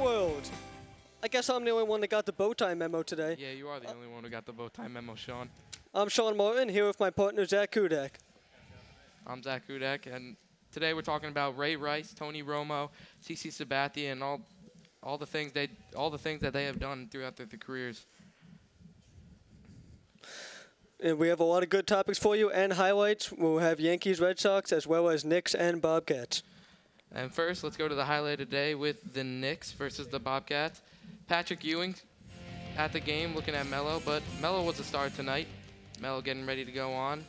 world. I guess I'm the only one that got the bow tie memo today. Yeah, you are the only one who got the bow tie memo, Sean. I'm Sean Martin, here with my partner, Zach Hudack. I'm Zach Hudack, and today we're talking about Ray Rice, Tony Romo, CC Sabathia, and all the things that they have done throughout their careers. And we have a lot of good topics for you and highlights. We'll have Yankees, Red Sox, as well as Knicks and Bobcats. And first, let's go to the highlight of the day with the Knicks versus the Bobcats. Patrick Ewing at the game looking at Melo, but Melo was the star tonight. Melo getting ready to go on.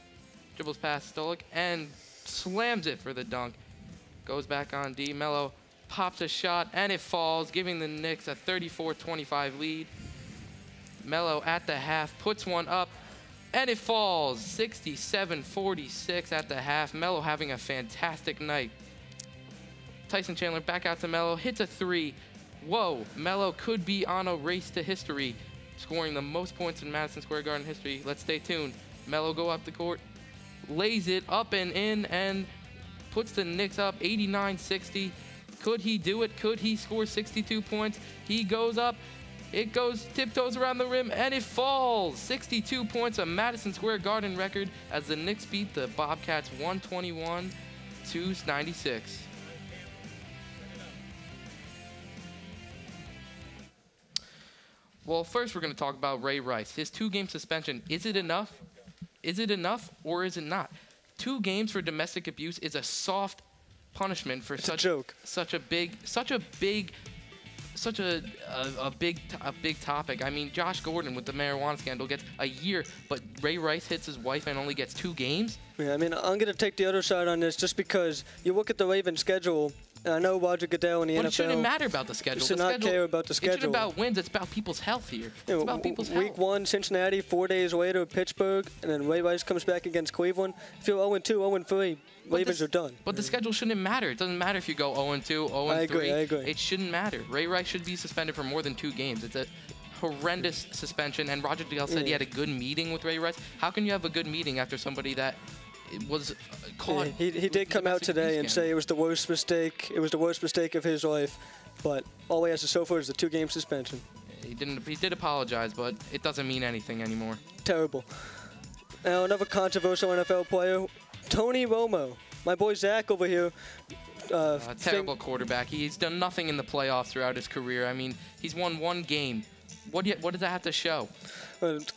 Dribbles past Stolik and slams it for the dunk. Goes back on D. Melo pops a shot and it falls, giving the Knicks a 34-25 lead. Melo at the half puts one up and it falls, 67-46 at the half. Melo having a fantastic night. Tyson Chandler back out to Melo, hits a three. Whoa, Melo could be on a race to history, scoring the most points in Madison Square Garden history. Let's stay tuned. Melo go up the court, lays it up and in, and puts the Knicks up 89-60. Could he do it? Could he score 62 points? He goes up. It goes tiptoes around the rim, and it falls. 62 points, a Madison Square Garden record, as the Knicks beat the Bobcats 121-96. Well, first we're going to talk about Ray Rice. His 2-game suspension, is it enough? Is it enough or is it not? 2 games for domestic abuse is a soft punishment for such a big topic. I mean, Josh Gordon with the marijuana scandal gets a year, but Ray Rice hits his wife and only gets 2 games? Yeah, I mean, I'm going to take the other side on this just because you look at the Ravens' schedule. I know Roger Goodell in the NFL. But it shouldn't matter about the schedule. Should not care about the schedule. It's about wins. It's about people's health here. It's about people's health. Week 1, Cincinnati. 4 days later, Pittsburgh. And then Ray Rice comes back against Cleveland. If you're 0-2, 0-3, Ravens are done. But the schedule shouldn't matter. It doesn't matter if you go 0-2, 0-3. I agree. It shouldn't matter. Ray Rice should be suspended for more than 2 games. It's a horrendous suspension. And Roger Goodell said he had a good meeting with Ray Rice. How can you have a good meeting after somebody that was caught? He did come out today and say it was the worst mistake. It was the worst mistake of his life. But all he has to show for is the 2-game suspension. He did apologize, but it doesn't mean anything anymore. Terrible. Now another controversial NFL player, Tony Romo. My boy Zach over here. Terrible quarterback. He's done nothing in the playoffs throughout his career. I mean, he's won 1 game. What does that have to show?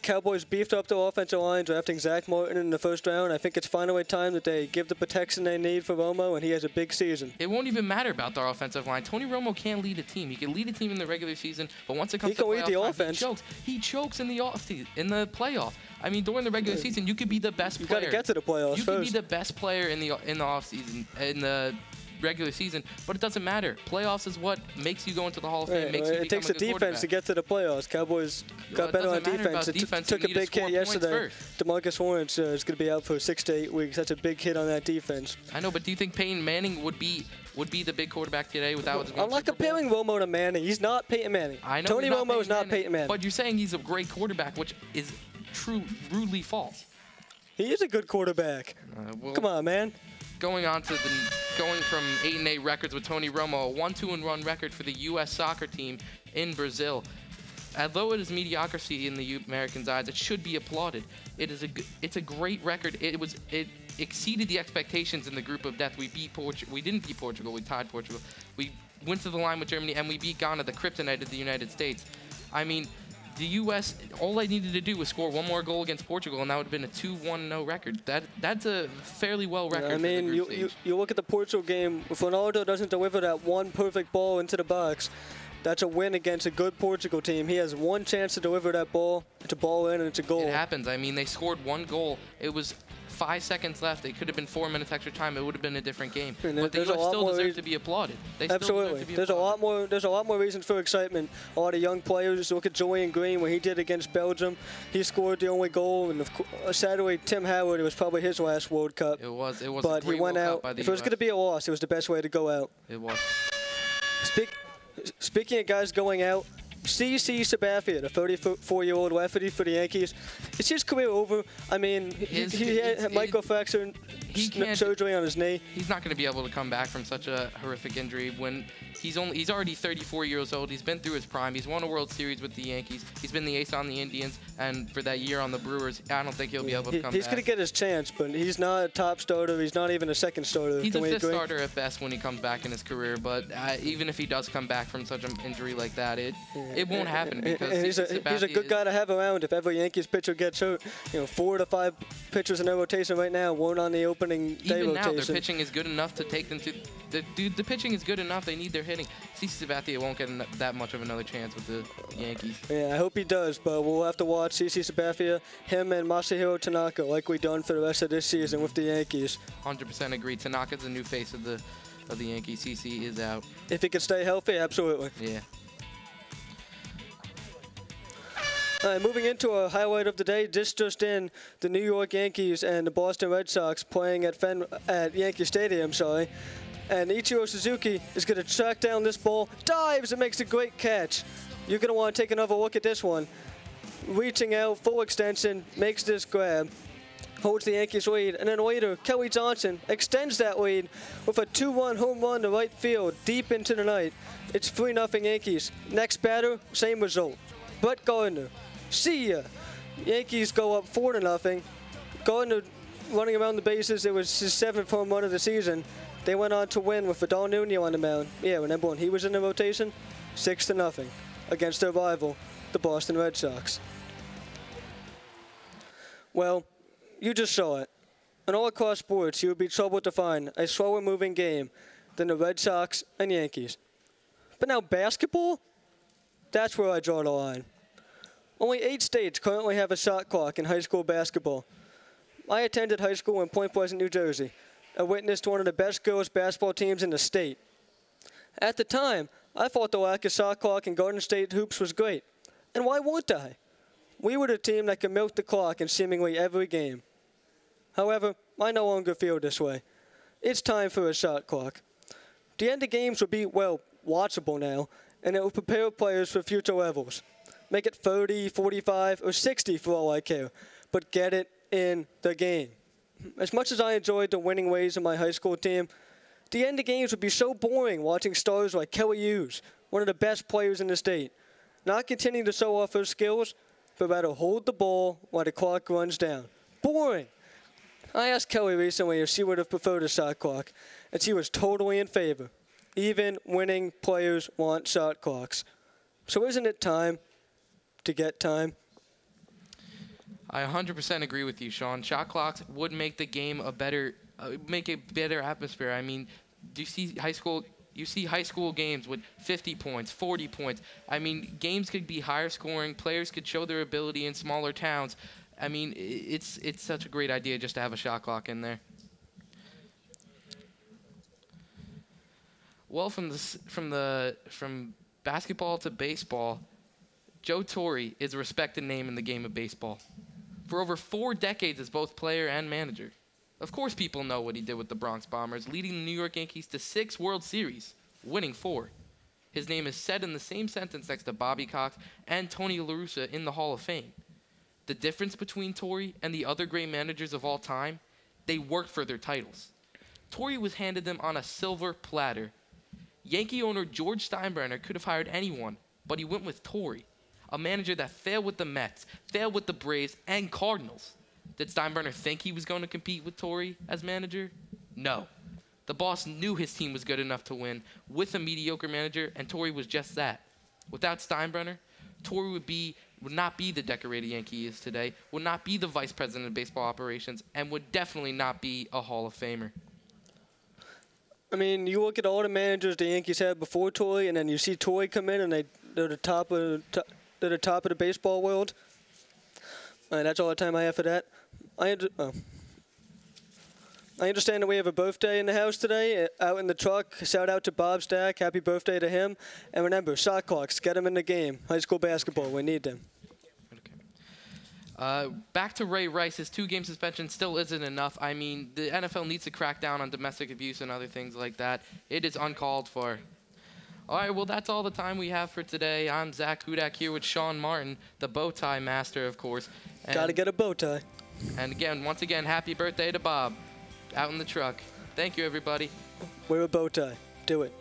Cowboys beefed up their offensive line, drafting Zach Martin in the 1st round. I think it's finally time that they give the protection they need for Romo, and he has a big season. It won't even matter about their offensive line. Tony Romo can't lead a team. He can lead a team in the regular season, but once it comes to playoff time, he chokes. He chokes in the playoff. I mean, during the regular season, you could be the best player. You got to get to the playoffs first. You could be the best player in the offseason, in the regular season, but it doesn't matter. Playoffs is what makes you go into the Hall of Fame. It takes a defense to get to the playoffs. Cowboys got better on defense. It took a big hit yesterday. DeMarcus Lawrence is going to be out for 6 to 8 weeks. That's a big hit on that defense. I know, but do you think Peyton Manning would be the big quarterback today without? I'm not comparing Romo to Manning. He's not Peyton Manning. I know Tony Romo is not Peyton Manning. But you're saying he's a great quarterback, which is rudely false. He is a good quarterback. Come on, man. Going from 8-8 records with Tony Romo, a 1-2-1 record for the U.S. soccer team in Brazil. Although it is mediocrity in the Americans' eyes, it should be applauded. It's a great record. It exceeded the expectations in the group of death. We beat Portugal. We didn't beat Portugal. We tied Portugal. We went to the line with Germany, and we beat Ghana, the kryptonite of the United States. I mean, the U.S., all they needed to do was score 1 more goal against Portugal, and that would have been a 2-1-0 record. That's a fairly well record. I mean, you look at the Portugal game. If Ronaldo doesn't deliver that 1 perfect ball into the box, that's a win against a good Portugal team. He has 1 chance to deliver that ball. It's a ball in, and it's a goal. It happens. I mean, they scored 1 goal. It was 5 seconds left. It could have been 4 minutes extra time. It would have been a different game. But the U.S. still deserve to be applauded. Absolutely. There's a lot more reasons for excitement. A lot of young players. Look at Julian Green, what he did against Belgium. He scored the only goal. And sadly, Tim Howard, it was probably his last World Cup. It was. But he went out. If it was going to be a loss, it was the best way to go out. It was. Speaking of guys going out, CC Sabathia, the 34-year-old lefty for the Yankees, is his career over? I mean, he had microfracture. surgery on his knee. He's not going to be able to come back from such a horrific injury when he's already 34 years old. He's been through his prime. He's won a World Series with the Yankees. He's been the ace on the Indians, and for that year on the Brewers, I don't think he'll be able to come back. He's going to get his chance, but he's not a top starter. He's not even a second starter. He's a fifth starter at best when he comes back in his career, but even if he does come back from such an injury like that, it won't happen because he's a good guy to have around if ever Yankees pitcher gets hurt. 4 to 5 pitchers in their rotation right now, one on the opening day even rotation. Now, their pitching is good enough to take them to the pitching is good enough. They need their hitting. CC Sabathia won't get that much of another chance with the Yankees. Yeah, I hope he does, but we'll have to watch CC Sabathia, him and Masahiro Tanaka like we've done for the rest of this season with the Yankees. 100% agree. Tanaka's the new face of the Yankees. CC is out. If he can stay healthy, absolutely. Yeah. All right, moving into our highlight of the day, this just in, the New York Yankees and the Boston Red Sox playing at Yankee Stadium, and Ichiro Suzuki is going to track down this ball, dives and makes a great catch. You're going to want to take another look at this one. Reaching out, full extension, makes this grab, holds the Yankees lead, and then later, Kelly Johnson extends that lead with a 2-1 home run to right field, deep into the night. It's 3-0 Yankees. Next batter, same result. Brett Gardner. See ya. Yankees go up 4-0. Gardner running around the bases. It was his 7th home run of the season. They went on to win with Vidal Nuno on the mound. Yeah, remember when he was in the rotation? 6-0 against their rival, the Boston Red Sox. Well, you just saw it. In all across sports, you would be troubled to find a slower moving game than the Red Sox and Yankees. But now basketball? That's where I draw the line. Only 8 states currently have a shot clock in high school basketball. I attended high school in Point Pleasant, New Jersey. I witnessed one of the best girls' basketball teams in the state. At the time, I thought the lack of shot clock in Garden State hoops was great. And why wouldn't I? We were the team that could milk the clock in seemingly every game. However, I no longer feel this way. It's time for a shot clock. The end of games will be, well, watchable now, and it will prepare players for future levels. Make it 30, 45, or 60 for all I care, but get it in the game. As much as I enjoyed the winning ways of my high school team, the end of games would be so boring watching stars like Kelly Hughes, one of the best players in the state, not continue to show off her skills, but rather hold the ball while the clock runs down. Boring. I asked Kelly recently if she would have preferred a shot clock, and she was totally in favor. Even winning players want shot clocks. So isn't it time to get time? I 100% agree with you, Sean. Shot clocks would make the game a better atmosphere. I mean, do you see high school games with 50 points, 40 points. I mean, games could be higher scoring. Players could show their ability in smaller towns. I mean, it's such a great idea just to have a shot clock in there. Well, from basketball to baseball, Joe Torre is a respected name in the game of baseball. For over 4 decades as both player and manager. Of course people know what he did with the Bronx Bombers, leading the New York Yankees to 6 World Series, winning 4. His name is said in the same sentence next to Bobby Cox and Tony La Russa in the Hall of Fame. The difference between Torre and the other great managers of all time, they worked for their titles. Torre was handed them on a silver platter. Yankee owner George Steinbrenner could have hired anyone, but he went with Torre, a manager that failed with the Mets, failed with the Braves, and Cardinals. Did Steinbrenner think he was going to compete with Torre as manager? No. The boss knew his team was good enough to win with a mediocre manager, and Torre was just that. Without Steinbrenner, Torre would not be the decorated Yankee he is today, would not be the vice president of baseball operations, and would definitely not be a Hall of Famer. I mean, you look at all the managers the Yankees had before Torre, and then you see Torre come in, and they're the top of the baseball world. That's all the time I have for that. I understand that we have a birthday in the house today, out in the truck. Shout out to Bob Stack. Happy birthday to him. And remember, shot clocks, get them in the game. High school basketball, we need them. Okay. Back to Ray Rice. His 2-game suspension still isn't enough. I mean, the NFL needs to crack down on domestic abuse and other things like that. It is uncalled for. All right, well, that's all the time we have for today. I'm Zach Hudack here with Sean Martin, the bow tie master, of course. Gotta get a bow tie. And again, once again, happy birthday to Bob. out in the truck. Thank you, everybody. Wear a bow tie. Do it.